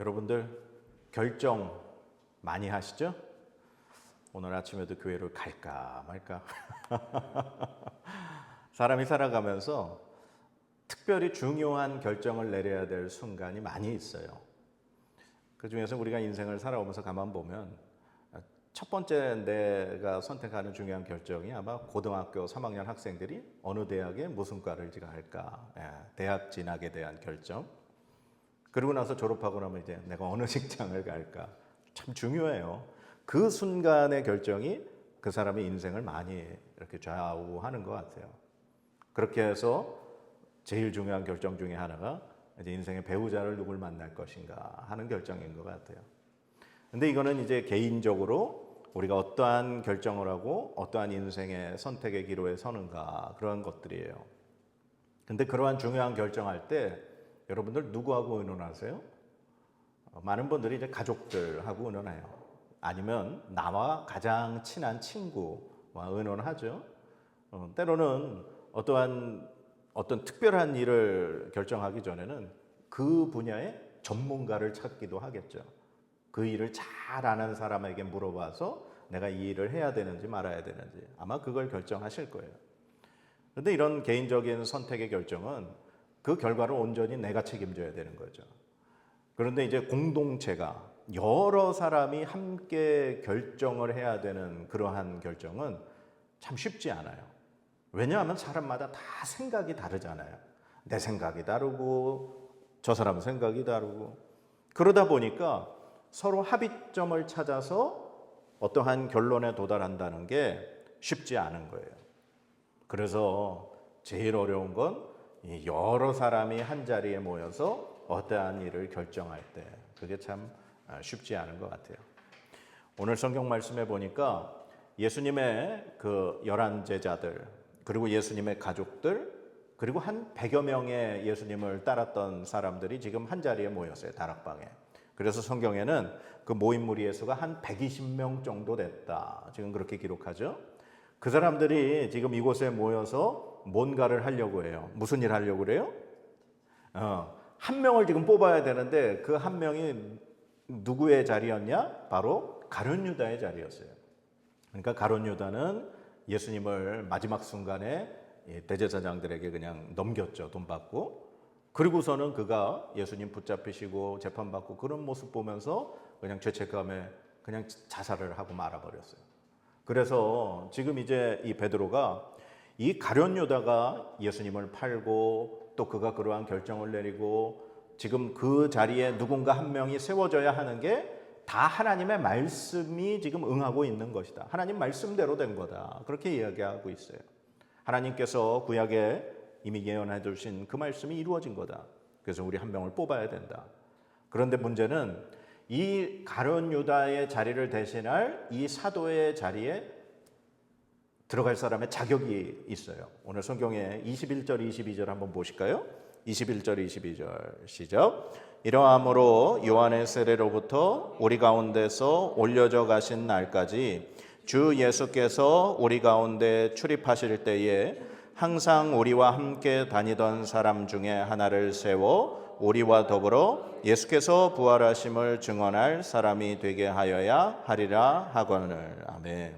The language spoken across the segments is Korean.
여러분들 결정 많이 하시죠? 오늘 아침에도 교회를 갈까 말까. 사람이 살아가면서 특별히 중요한 결정을 내려야 될 순간이 많이 있어요. 그 중에서 우리가 인생을 살아오면서 가만 보면 첫 번째 내가 선택하는 중요한 결정이 아마 고등학교 3학년 학생들이 어느 대학에 무슨 과를 할까, 대학 진학에 대한 결정. 그러고 나서 졸업하고 나면 이제 내가 어느 직장을 갈까, 참 중요해요. 그 순간의 결정이 그 사람의 인생을 많이 이렇게 좌우하는 것 같아요. 그렇게 해서 제일 중요한 결정 중에 하나가 이제 인생의 배우자를 누굴 만날 것인가 하는 결정인 것 같아요. 근데 이거는 이제 개인적으로 우리가 어떠한 결정을 하고 어떠한 인생의 선택의 기로에 서는가, 그런 것들이에요. 근데 그러한 중요한 결정할 때 여러분들 누구하고 의논하세요? 많은 분들이 이제 가족들하고 의논해요. 아니면 나와 가장 친한 친구와 의논하죠. 때로는 어떤 특별한 일을 결정하기 전에는 그 분야의 전문가를 찾기도 하겠죠. 그 일을 잘 아는 사람에게 물어봐서 내가 이 일을 해야 되는지 말아야 되는지 아마 그걸 결정하실 거예요. 그런데 이런 개인적인 선택의 결정은 그 결과를 온전히 내가 책임져야 되는 거죠. 그런데 이제 공동체가 여러 사람이 함께 결정을 해야 되는 그러한 결정은 참 쉽지 않아요. 왜냐하면 사람마다 다 생각이 다르잖아요. 내 생각이 다르고 저 사람 생각이 다르고, 그러다 보니까 서로 합의점을 찾아서 어떠한 결론에 도달한다는 게 쉽지 않은 거예요. 그래서 제일 어려운 건 여러 사람이 한 자리에 모여서 어떠한 일을 결정할 때 그게 참 쉽지 않은 것 같아요. 오늘 성경 말씀에 보니까 예수님의 그 11 제자들, 그리고 예수님의 가족들, 그리고 한 100여 명의 예수님을 따랐던 사람들이 지금 한 자리에 모였어요, 다락방에. 그래서 성경에는 그 모인 무리의 수가 한 120명 정도 됐다, 지금 그렇게 기록하죠. 그 사람들이 지금 이곳에 모여서 뭔가를 하려고 해요. 무슨 일 하려고 그래요? 한 명을 지금 뽑아야 되는데 그 한 명이 누구의 자리였냐? 바로 가룟 유다의 자리였어요. 그러니까 가룟 유다는 예수님을 마지막 순간에 대제사장들에게 그냥 넘겼죠, 돈 받고. 그리고서는 그가 예수님 붙잡히시고 재판받고 그런 모습 보면서 그냥 죄책감에 그냥 자살을 하고 말아버렸어요. 그래서 지금 이제 이 베드로가 이 가룟 유다가 예수님을 팔고 또 그가 그러한 결정을 내리고 지금 그 자리에 누군가 한 명이 세워져야 하는 게 다 하나님의 말씀이 지금 응하고 있는 것이다. 하나님 말씀대로 된 거다. 그렇게 이야기하고 있어요. 하나님께서 구약에 이미 예언해 주신 그 말씀이 이루어진 거다. 그래서 우리 한 명을 뽑아야 된다. 그런데 문제는 이 가룟 유다의 자리를 대신할 이 사도의 자리에 들어갈 사람의 자격이 있어요. 오늘 성경에 21절, 22절 한번 보실까요? 21절, 22절 시작. 이러함으로 요한의 세례로부터 우리 가운데서 올려져 가신 날까지 주 예수께서 우리 가운데 출입하실 때에 항상 우리와 함께 다니던 사람 중에 하나를 세워 우리와 더불어 예수께서 부활하심을 증언할 사람이 되게 하여야 하리라 하거늘. 아멘.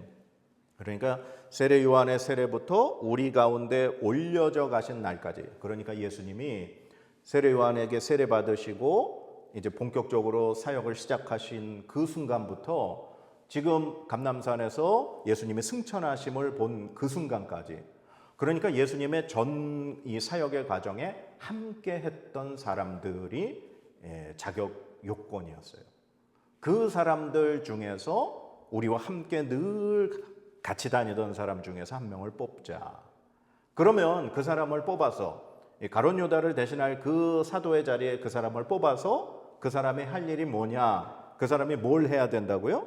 그러니까 세례 요한의 세례부터 우리 가운데 올려져 가신 날까지, 그러니까 예수님이 세례 요한에게 세례 받으시고 이제 본격적으로 사역을 시작하신 그 순간부터 지금 감람산에서 예수님의 승천하심을 본 그 순간까지, 그러니까 예수님의 전 이 사역의 과정에 함께 했던 사람들이 자격 요건이었어요. 그 사람들 중에서 우리와 함께 늘 같이 다니던 사람 중에서 한 명을 뽑자. 그러면 그 사람을 뽑아서 가룟 유다를 대신할 그 사도의 자리에 그 사람을 뽑아서 그 사람이 할 일이 뭐냐? 그 사람이 뭘 해야 된다고요?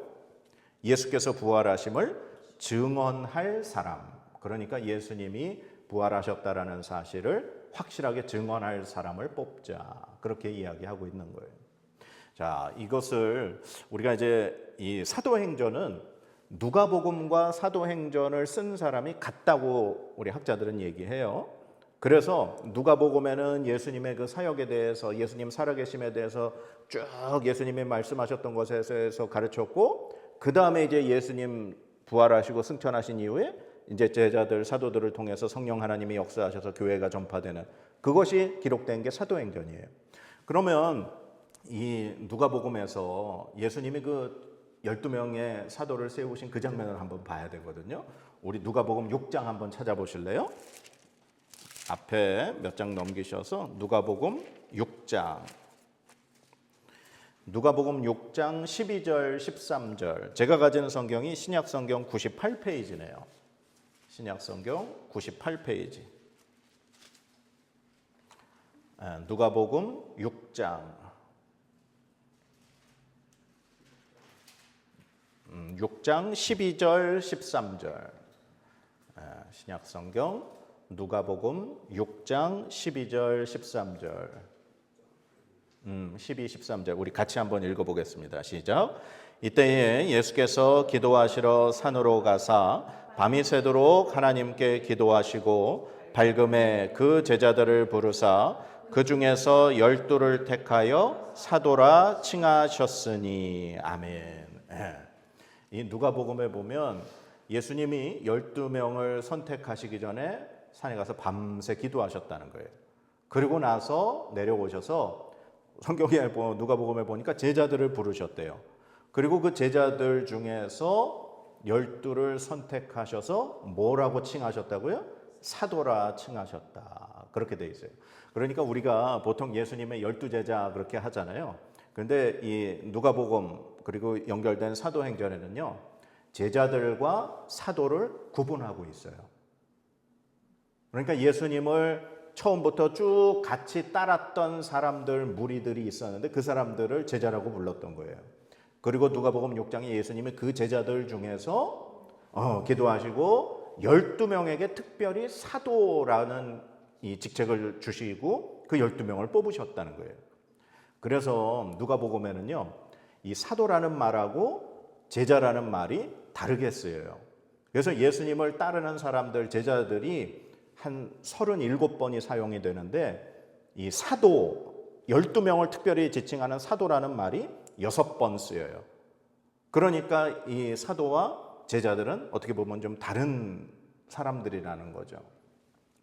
예수께서 부활하심을 증언할 사람. 그러니까 예수님이 부활하셨다라는 사실을 확실하게 증언할 사람을 뽑자. 그렇게 이야기하고 있는 거예요. 자, 이것을 우리가 이제 이 사도행전은 누가복음과 사도행전을 쓴 사람이 같다고 우리 학자들은 얘기해요. 그래서 누가복음에는 예수님의 그 사역에 대해서, 예수님 살아계심에 대해서 쭉 예수님이 말씀하셨던 것에 대해서 가르쳤고, 그 다음에 이제 예수님 부활하시고 승천하신 이후에 이제 제자들, 사도들을 통해서 성령 하나님이 역사하셔서 교회가 전파되는, 그것이 기록된 게 사도행전이에요. 그러면 이 누가복음에서 예수님이 그 12명의 사도를 세우신 그 장면을 한번 봐야 되거든요. 우리 누가복음 6장 한번 찾아보실래요? 앞에 몇 장 넘기셔서 누가복음 6장. 누가복음 6장 12절 13절. 제가 가진 성경이 신약성경 98페이지네요. 신약성경 98페이지. 누가복음 6장 6장 12절 13절. 신약성경 누가복음 6장 12절 13절. 12, 13절 우리 같이 한번 읽어보겠습니다. 시작. 이때에 예수께서 기도하시러 산으로 가사 밤이 새도록 하나님께 기도하시고 밝음에 그 제자들을 부르사 그 중에서 12를 택하여 사도라 칭하셨으니. 아멘. 이 누가복음에 보면 예수님이 12명을 선택하시기 전에 산에 가서 밤새 기도하셨다는 거예요. 그리고 나서 내려오셔서 성경에 누가복음에 보니까 제자들을 부르셨대요. 그리고 그 제자들 중에서 12를 선택하셔서 뭐라고 칭하셨다고요? 사도라 칭하셨다. 그렇게 돼 있어요. 그러니까 우리가 보통 예수님의 12제자 그렇게 하잖아요. 그런데 이 누가복음 그리고 연결된 사도행전에는요, 제자들과 사도를 구분하고 있어요. 그러니까 예수님을 처음부터 쭉 같이 따랐던 사람들, 무리들이 있었는데 그 사람들을 제자라고 불렀던 거예요. 그리고 누가복음 6장에 예수님이 그 제자들 중에서 기도하시고 12명에게 특별히 사도라는 이 직책을 주시고 그 12명을 뽑으셨다는 거예요. 그래서 누가복음에는요, 이 사도라는 말하고 제자라는 말이 다르게 쓰여요. 그래서 예수님을 따르는 사람들, 제자들이 한 37번이 사용이 되는데 이 사도, 12명을 특별히 지칭하는 사도라는 말이 6번 쓰여요. 그러니까 이 사도와 제자들은 어떻게 보면 좀 다른 사람들이라는 거죠.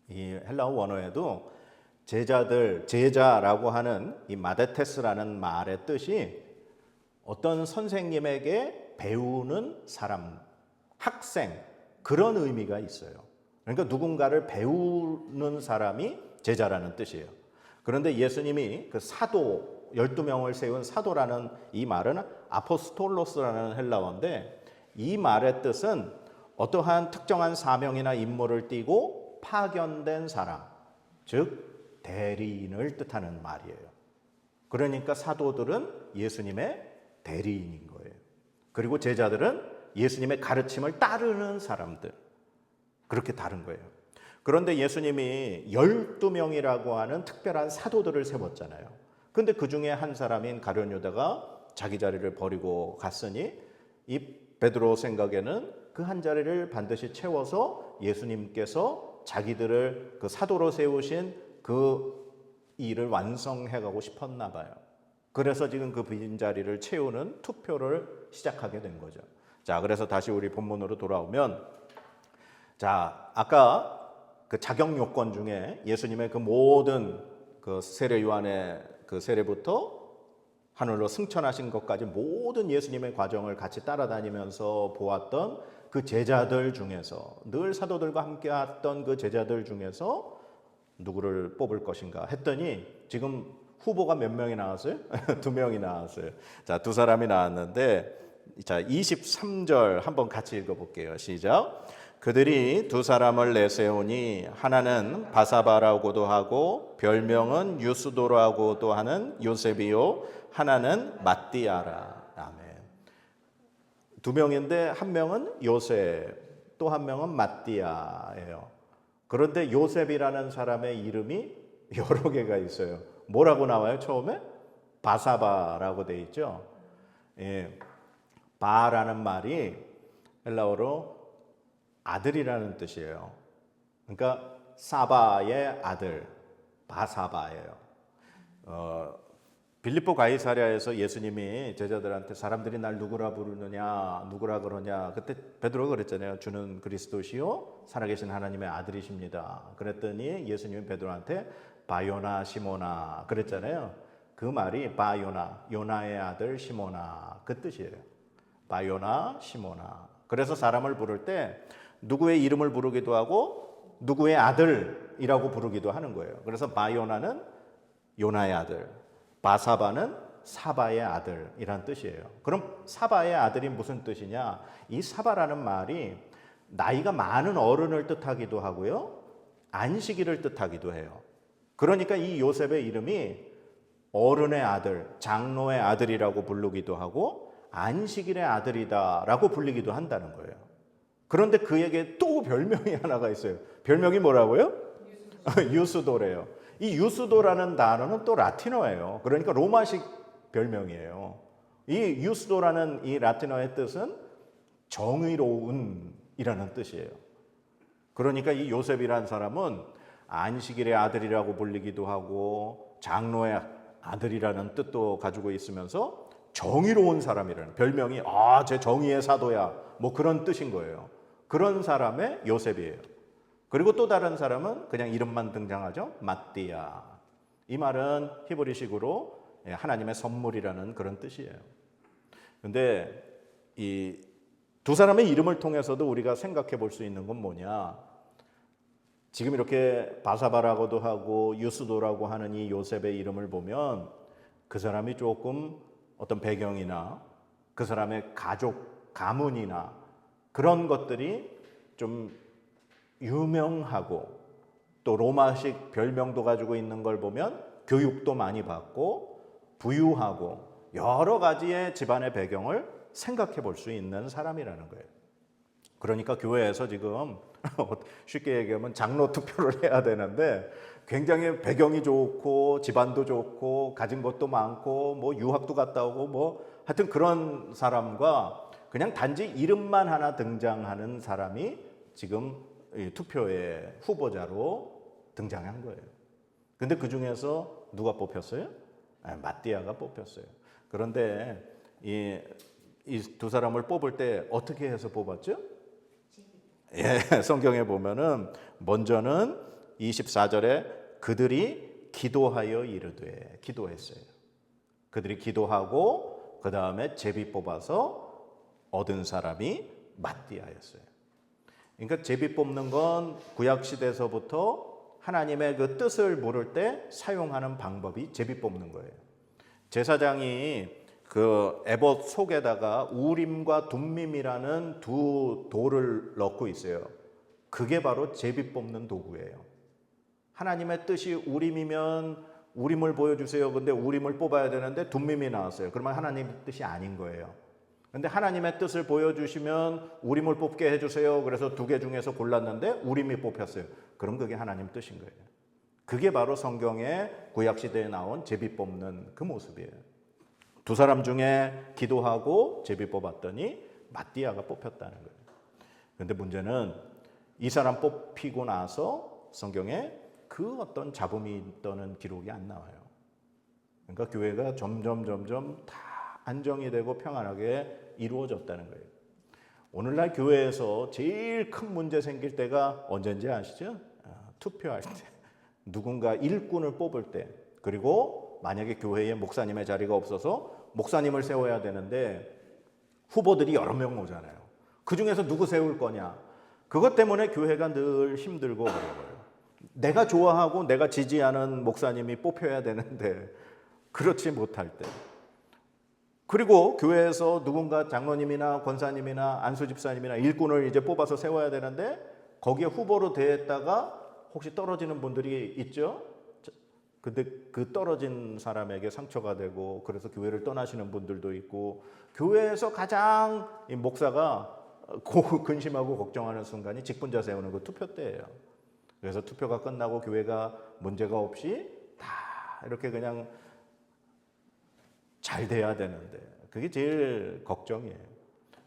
이 헬라어 원어에도 제자들, 제자라고 하는 이 마데테스라는 말의 뜻이 어떤 선생님에게 배우는 사람, 학생, 그런 의미가 있어요. 그러니까 누군가를 배우는 사람이 제자라는 뜻이에요. 그런데 예수님이 그 사도, 12명을 세운 사도라는 이 말은 아포스톨로스라는 헬라어인데, 이 말의 뜻은 어떠한 특정한 사명이나 임무를 띠고 파견된 사람, 즉 대리인을 뜻하는 말이에요. 그러니까 사도들은 예수님의 대리인인 거예요. 그리고 제자들은 예수님의 가르침을 따르는 사람들. 그렇게 다른 거예요. 그런데 예수님이 12명이라고 하는 특별한 사도들을 세웠잖아요. 그런데 그 중에 한 사람인 가룟 유다가 자기 자리를 버리고 갔으니 이 베드로 생각에는 그 한 자리를 반드시 채워서 예수님께서 자기들을 그 사도로 세우신 그 일을 완성해가고 싶었나 봐요. 그래서 지금 그 빈자리를 채우는 투표를 시작하게 된 거죠. 자, 그래서 다시 우리 본문으로 돌아오면, 자, 아까 그 자격 요건 중에 예수님의 그 모든 그 세례 요한의 그 세례부터 하늘로 승천하신 것까지 모든 예수님의 과정을 같이 따라다니면서 보았던 그 제자들 중에서, 늘 사도들과 함께 했던 그 제자들 중에서 누구를 뽑을 것인가 했더니 지금 후보가 몇 명이 나왔어요? 2명이 나왔어요. 자, 2사람이 나왔는데, 자, 23절 한번 같이 읽어볼게요. 시작. 그들이 2사람을 내세우니 하나는 바사바라고도 하고 별명은 유스도라고도 하는 요셉이요, 하나는 마띠아라. 아멘. 2명인데 한 명은 요셉, 또 한 명은 마띠아예요. 그런데 요셉이라는 사람의 이름이 여러 개가 있어요. 뭐라고 나와요? 처음에 바사바라고 돼 있죠. 예, 바라는 말이 헬라어로 아들이라는 뜻이에요. 그러니까 사바의 아들 바사바예요. 빌립보 가이사랴에서 예수님이 제자들한테 사람들이 날 누구라 부르느냐, 누구라 그러냐. 그때 베드로가 그랬잖아요. 주는 그리스도시요 살아계신 하나님의 아들이십니다. 그랬더니 예수님이 베드로한테 바요나 시모나 그랬잖아요. 그 말이 바요나, 요나의 아들 시모나 그 뜻이에요. 바요나 시모나. 그래서 사람을 부를 때 누구의 이름을 부르기도 하고 누구의 아들이라고 부르기도 하는 거예요. 그래서 바요나는 요나의 아들, 바사바는 사바의 아들이란 뜻이에요. 그럼 사바의 아들이 무슨 뜻이냐? 이 사바라는 말이 나이가 많은 어른을 뜻하기도 하고요, 안식일을 뜻하기도 해요. 그러니까 이 요셉의 이름이 어른의 아들, 장로의 아들이라고 부르기도 하고 안식일의 아들이다라고 불리기도 한다는 거예요. 그런데 그에게 또 별명이 하나가 있어요. 별명이 뭐라고요? 유스도래요. 이 유스도라는 단어는 또 라틴어예요. 그러니까 로마식 별명이에요. 이 유스도라는 이 라틴어의 뜻은 정의로운이라는 뜻이에요. 그러니까 이 요셉이라는 사람은 안식일의 아들이라고 불리기도 하고 장로의 아들이라는 뜻도 가지고 있으면서 정의로운 사람이라는 별명이 제 정의의 사도야 뭐 그런 뜻인 거예요. 그런 사람의 요셉이에요. 그리고 또 다른 사람은 그냥 이름만 등장하죠. 마띠아. 이 말은 히브리식으로 하나님의 선물이라는 그런 뜻이에요. 그런데 이 두 사람의 이름을 통해서도 우리가 생각해 볼 수 있는 건 뭐냐? 지금 이렇게 바사바라고도 하고 유스도라고 하는 이 요셉의 이름을 보면 그 사람이 조금 어떤 배경이나 그 사람의 가족 가문이나 그런 것들이 좀 유명하고 또 로마식 별명도 가지고 있는 걸 보면 교육도 많이 받고 부유하고 여러 가지의 집안의 배경을 생각해 볼 수 있는 사람이라는 거예요. 그러니까 교회에서 지금 쉽게 얘기하면 장로 투표를 해야 되는데 굉장히 배경이 좋고 집안도 좋고 가진 것도 많고 뭐 유학도 갔다 오고 뭐 하여튼 그런 사람과 그냥 단지 이름만 하나 등장하는 사람이 지금 투표의 후보자로 등장한 거예요. 근데 그 중에서 누가 뽑혔어요? 마띠아가 뽑혔어요. 그런데 이 두 사람을 뽑을 때 어떻게 해서 뽑았죠? 성경에 보면은 먼저는 24절에 그들이 기도하여 이르되 기도했어요. 그들이 기도하고 그 다음에 제비 뽑아서 얻은 사람이 마띠아였어요. 그러니까 제비 뽑는 건 구약 시대에서부터 하나님의 그 뜻을 물을 때 사용하는 방법이 제비 뽑는 거예요. 제사장이 그 에봇 속에다가 우림과 둠밈이라는 두 돌을 넣고 있어요. 그게 바로 제비 뽑는 도구예요. 하나님의 뜻이 우림이면 우림을 보여주세요. 근데 우림을 뽑아야 되는데 둠밈이 나왔어요. 그러면 하나님의 뜻이 아닌 거예요. 근데 하나님의 뜻을 보여주시면 우림을 뽑게 해주세요. 그래서 두 개 중에서 골랐는데 우림이 뽑혔어요. 그럼 그게 하나님 뜻인 거예요. 그게 바로 성경의 구약시대에 나온 제비 뽑는 그 모습이에요. 두 사람 중에 기도하고 제비 뽑았더니 마띠아가 뽑혔다는 거예요. 그런데 문제는 이 사람 뽑히고 나서 성경에 그 어떤 잡음이 떠는 기록이 안 나와요. 그러니까 교회가 점점 다 안정이 되고 평안하게 이루어졌다는 거예요. 오늘날 교회에서 제일 큰 문제 생길 때가 언제인지 아시죠? 투표할 때. 누군가 일꾼을 뽑을 때. 그리고 만약에 교회에 목사님의 자리가 없어서 목사님을 세워야 되는데 후보들이 여러 명 오잖아요. 그 중에서 누구 세울 거냐. 그것 때문에 교회가 늘 힘들고 어려워요. 내가 좋아하고 내가 지지하는 목사님이 뽑혀야 되는데 그렇지 못할 때. 그리고 교회에서 누군가 장로님이나 권사님이나 안수집사님이나 일꾼을 이제 뽑아서 세워야 되는데 거기에 후보로 대했다가 혹시 떨어지는 분들이 있죠? 근데 그 떨어진 사람에게 상처가 되고 그래서 교회를 떠나시는 분들도 있고 교회에서 가장 이 목사가 근심하고 걱정하는 순간이 직분자 세우는 그 투표 때예요. 그래서 투표가 끝나고 교회가 문제가 없이 다 이렇게 그냥 잘 돼야 되는데 그게 제일 걱정이에요.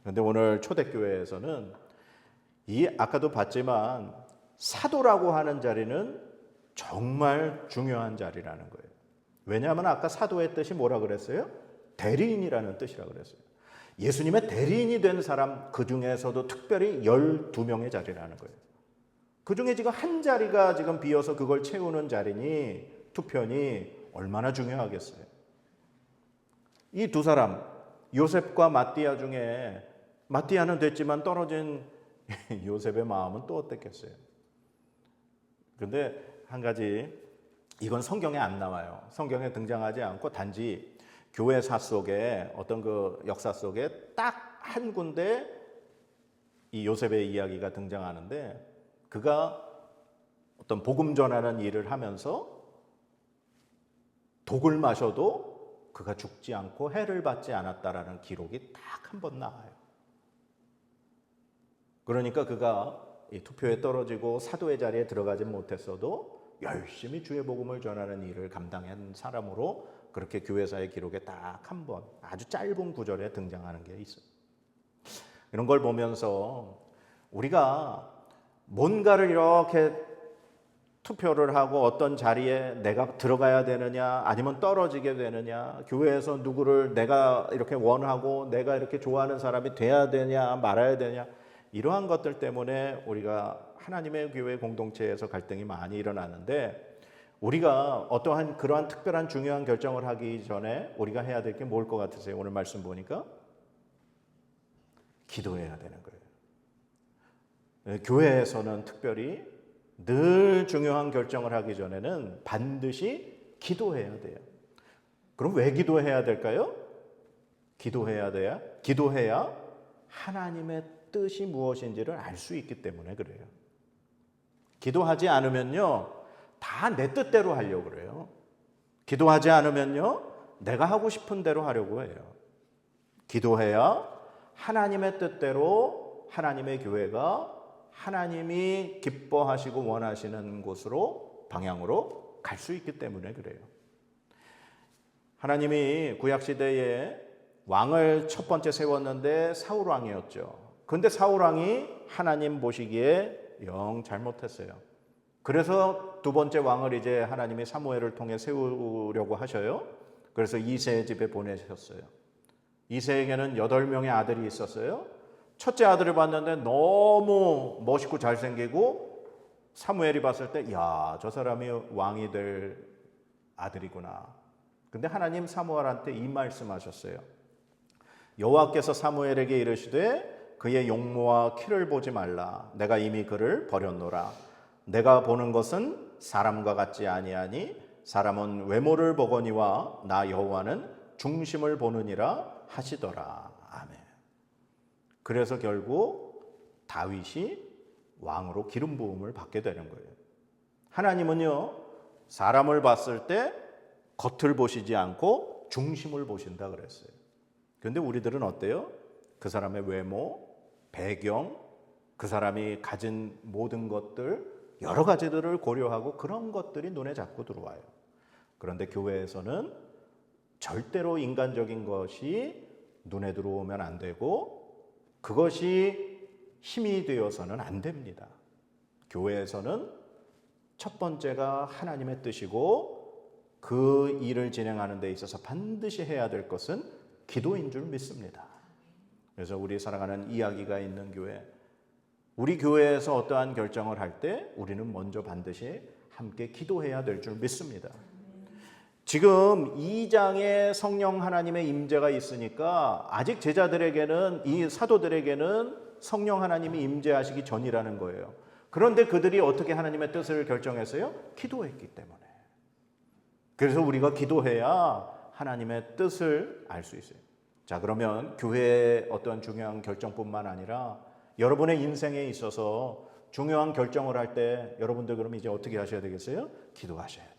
그런데 오늘 초대교회에서는 이 아까도 봤지만 사도라고 하는 자리는 정말 중요한 자리라는 거예요. 왜냐하면 아까 사도의 뜻이 뭐라 그랬어요? 대리인이라는 뜻이라 그랬어요. 예수님의 대리인이 된 사람, 그 중에서도 특별히 12명의 자리라는 거예요. 그 중에 지금 한 자리가 지금 비어서 그걸 채우는 자리니, 투편이 얼마나 중요하겠어요. 이 두 사람, 요셉과 마띠아 중에 마띠아는 됐지만 떨어진 요셉의 마음은 또 어땠겠어요? 그런데 한 가지, 이건 성경에 안 나와요. 성경에 등장하지 않고 단지 교회사 속에 어떤 그 역사 속에 딱 한 군데 이 요셉의 이야기가 등장하는데, 그가 어떤 복음 전하는 일을 하면서 독을 마셔도 그가 죽지 않고 해를 받지 않았다라는 기록이 딱 한 번 나와요. 그러니까 그가 이 투표에 떨어지고 사도의 자리에 들어가지 못했어도 열심히 주의 복음을 전하는 일을 감당한 사람으로 그렇게 교회사의 기록에 딱 한 번 아주 짧은 구절에 등장하는 게 있어요. 이런 걸 보면서 우리가 뭔가를 이렇게 투표를 하고 어떤 자리에 내가 들어가야 되느냐 아니면 떨어지게 되느냐, 교회에서 누구를 내가 이렇게 원하고 내가 이렇게 좋아하는 사람이 돼야 되냐 말아야 되냐, 이러한 것들 때문에 우리가 하나님의 교회 공동체에서 갈등이 많이 일어나는데, 우리가 어떠한 그러한 특별한 중요한 결정을 하기 전에 우리가 해야 될 게 뭘 것 같으세요? 오늘 말씀 보니까 기도해야 되는 거예요. 교회에서는 특별히 늘 중요한 결정을 하기 전에는 반드시 기도해야 돼요. 그럼 왜 기도해야 될까요? 기도해야 하나님의 뜻이 무엇인지를 알 수 있기 때문에 그래요. 기도하지 않으면요, 다 내 뜻대로 하려고 그래요. 기도하지 않으면요, 내가 하고 싶은 대로 하려고 해요. 기도해야 하나님의 뜻대로 하나님의 교회가 하나님이 기뻐하시고 원하시는 곳으로, 방향으로 갈 수 있기 때문에 그래요. 하나님이 구약시대에 왕을 첫 번째 세웠는데 사울 왕이었죠. 그런데 사울 왕이 하나님 보시기에 영 잘못했어요. 그래서 두 번째 왕을 이제 하나님이 사무엘을 통해 세우려고 하셔요. 그래서 이새의 집에 보내셨어요. 이새에게는 8명의 아들이 있었어요. 첫째 아들을 봤는데 너무 멋있고 잘생기고, 사무엘이 봤을 때 야, 저 사람이 왕이 될 아들이구나. 근데 하나님 사무엘한테 이 말씀하셨어요. 여호와께서 사무엘에게 이르시되 그의 용모와 키를 보지 말라. 내가 이미 그를 버렸노라. 내가 보는 것은 사람과 같지 아니하니 사람은 외모를 보거니와 나 여호와는 중심을 보느니라 하시더라. 아멘. 그래서 결국 다윗이 왕으로 기름 부음을 받게 되는 거예요. 하나님은요, 사람을 봤을 때 겉을 보시지 않고 중심을 보신다 그랬어요. 그런데 우리들은 어때요? 그 사람의 외모, 배경, 그 사람이 가진 모든 것들, 여러 가지들을 고려하고 그런 것들이 눈에 자꾸 들어와요. 그런데 교회에서는 절대로 인간적인 것이 눈에 들어오면 안 되고 그것이 힘이 되어서는 안 됩니다. 교회에서는 첫 번째가 하나님의 뜻이고 그 일을 진행하는 데 있어서 반드시 해야 될 것은 기도인 줄 믿습니다. 그래서 우리 사랑하는 이야기가 있는 교회, 우리 교회에서 어떠한 결정을 할 때 우리는 먼저 반드시 함께 기도해야 될 줄 믿습니다. 지금 2장에 성령 하나님의 임재가 있으니까 아직 제자들에게는, 이 사도들에게는 성령 하나님이 임재하시기 전이라는 거예요. 그런데 그들이 어떻게 하나님의 뜻을 결정했어요? 기도했기 때문에. 그래서 우리가 기도해야 하나님의 뜻을 알 수 있어요. 자, 그러면 교회의 어떤 중요한 결정뿐만 아니라 여러분의 인생에 있어서 중요한 결정을 할 때 여러분들 그럼 이제 어떻게 하셔야 되겠어요? 기도하셔야 돼요.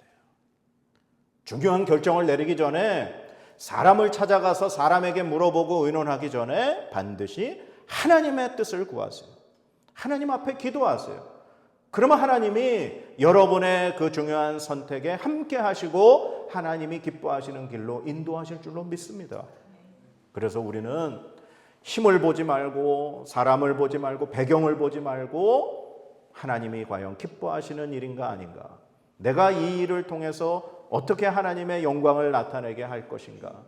중요한 결정을 내리기 전에 사람을 찾아가서 사람에게 물어보고 의논하기 전에 반드시 하나님의 뜻을 구하세요. 하나님 앞에 기도하세요. 그러면 하나님이 여러분의 그 중요한 선택에 함께 하시고 하나님이 기뻐하시는 길로 인도하실 줄로 믿습니다. 그래서 우리는 힘을 보지 말고 사람을 보지 말고 배경을 보지 말고 하나님이 과연 기뻐하시는 일인가 아닌가? 내가 이 일을 통해서 어떻게 하나님의 영광을 나타내게 할 것인가?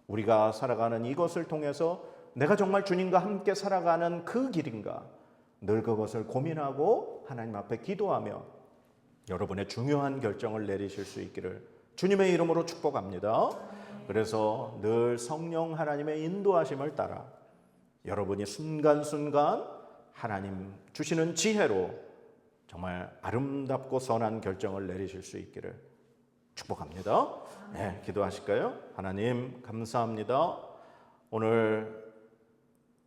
우리가 살아가는 이것을 통해서 내가 정말 주님과 함께 살아가는 그 길인가? 늘 그것을 고민하고 하나님 앞에 기도하며 여러분의 중요한 결정을 내리실 수 있기를 주님의 이름으로 축복합니다. 그래서 늘 성령 하나님의 인도하심을 따라 여러분이 순간순간 하나님 주시는 지혜로 정말 아름답고 선한 결정을 내리실 수 있기를 축복합니다. 네, 기도하실까요? 하나님 감사합니다. 오늘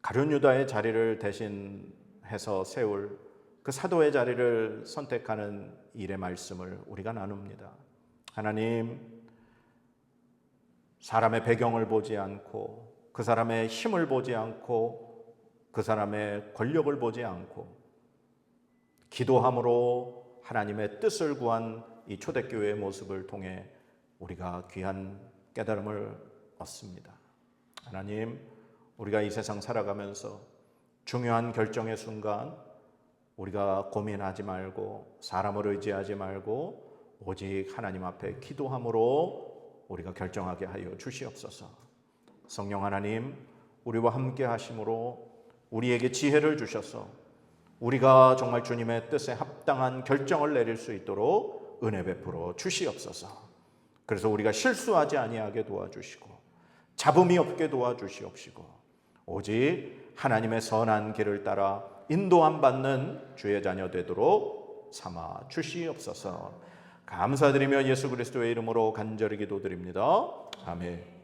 가룟 유다의 자리를 대신해서 세울 그 사도의 자리를 선택하는 일의 말씀을 우리가 나눕니다. 하나님, 사람의 배경을 보지 않고 그 사람의 힘을 보지 않고 그 사람의 권력을 보지 않고 기도함으로 하나님의 뜻을 구한 이 초대교회의 모습을 통해 우리가 귀한 깨달음을 얻습니다. 하나님, 우리가 이 세상 살아가면서 중요한 결정의 순간 우리가 고민하지 말고 사람을 의지하지 말고 오직 하나님 앞에 기도함으로 우리가 결정하게 하여 주시옵소서. 성령 하나님, 우리와 함께 하심으로 우리에게 지혜를 주셔서 우리가 정말 주님의 뜻에 합당한 결정을 내릴 수 있도록 은혜 베풀어 주시옵소서. 그래서 우리가 실수하지 아니하게 도와주시고 잡음이 없게 도와주시옵시고 오직 하나님의 선한 길을 따라 인도함 받는 주의 자녀 되도록 삼아 주시옵소서. 감사드리며 예수 그리스도의 이름으로 간절히 기도드립니다. 아멘.